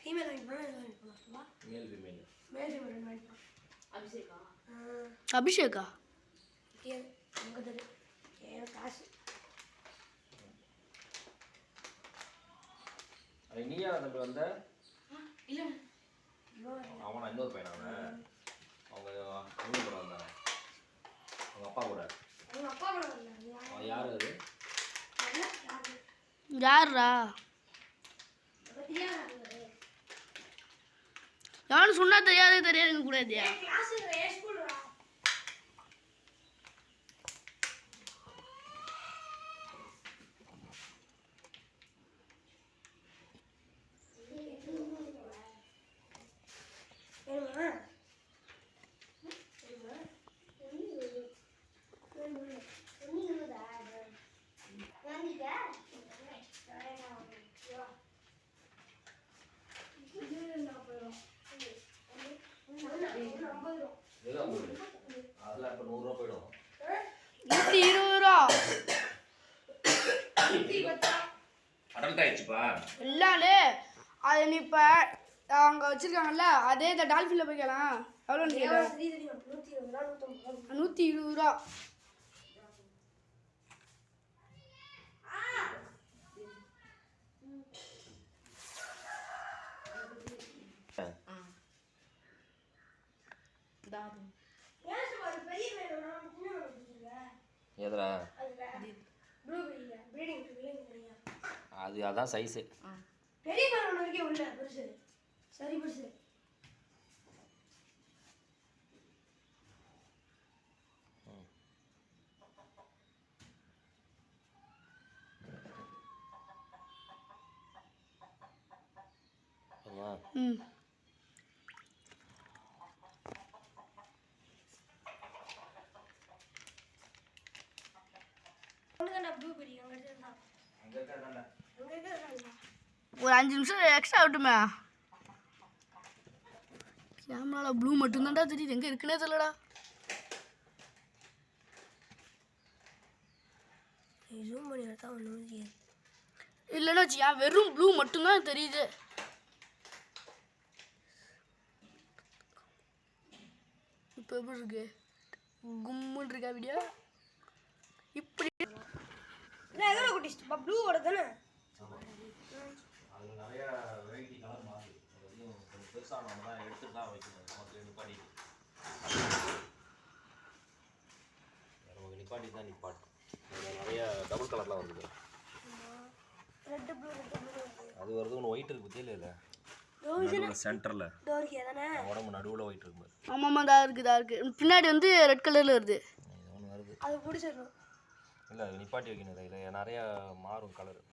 female வாங்கி போனா male female ரெண்டு வாங்கி போனா அபிஷேகா உங்க தெரு காசு நீயா தம்பி வந்த இல்ல அவனா இன்னொரு பையனா அவங்க அவங்க கூட வந்தாங்க அவங்க அப்பா கூட வரல யாரு அது யாரா யாரும் சொன்னா தெரியாதுங்க கூட இல்லையா அதெல்லாம் இப்போ 100 ரூபா போயிடும் 120 ரூபா அடல்ட் ஆயிடுச்சுப்பா இல்லாலே அது நீ இப்போ அவங்க வச்சிருக்காங்கல்ல அதே இந்த டால்ஃபின்ல போய் கேளலாம் எவ்வளோ 120 ரூபா எதுரா அது அதான் சைஸு பெரிய ஒன்று வரைக்கும் உள்ள பெருசு சரி பெருசு ம் ஒரு 5 நிமிஷம் எக்ஸ்ட்ரா ஆகட்டுமே கேமரால ப்ளூ மட்டும்தான்டா தெரியுது எங்கே இருக்குன்னே தெரியலடா ஜூம் பண்ணி எடுத்தா ஒன்றும் தெரியாது இல்லைன்னா வச்சியா வெறும் ப்ளூ மட்டும்தான் தெரியுது இப்போ எப்படி இருக்கு கும்முன்னு இருக்கா வீடியோ இப்படி இல்லை எதோ குட்டி ப்ளூவோட தானே அதில் நிறைய வெரைட்டி கலர் மாறுது அதையும் கொஞ்சம் பெருசானவங்க தான் எடுத்துட்டு தான் வைக்கணும் நமக்கு நிப்பாட்டி நமக்கு நிப்பாட்டி தான் நிப்பாட்டும் அதில் நிறைய டபுள் கலர்லாம் வருது ரெட்டு ப்ளூ அது வருது ஒன்று ஒயிட் இருக்கு பற்றியே இல்லை சென்டரில் உடம்பு நடுவில் ஒயிட் இருக்கு பாரு ஆமாம்மா தான் இருக்குது பின்னாடி வந்து ரெட் கலரில் வருது இது ஒன்று வருது அது பிடிச்சிடணும் இல்லை அது நிப்பாட்டி வைக்கணும் இதில் நிறையா மாறும் கலர்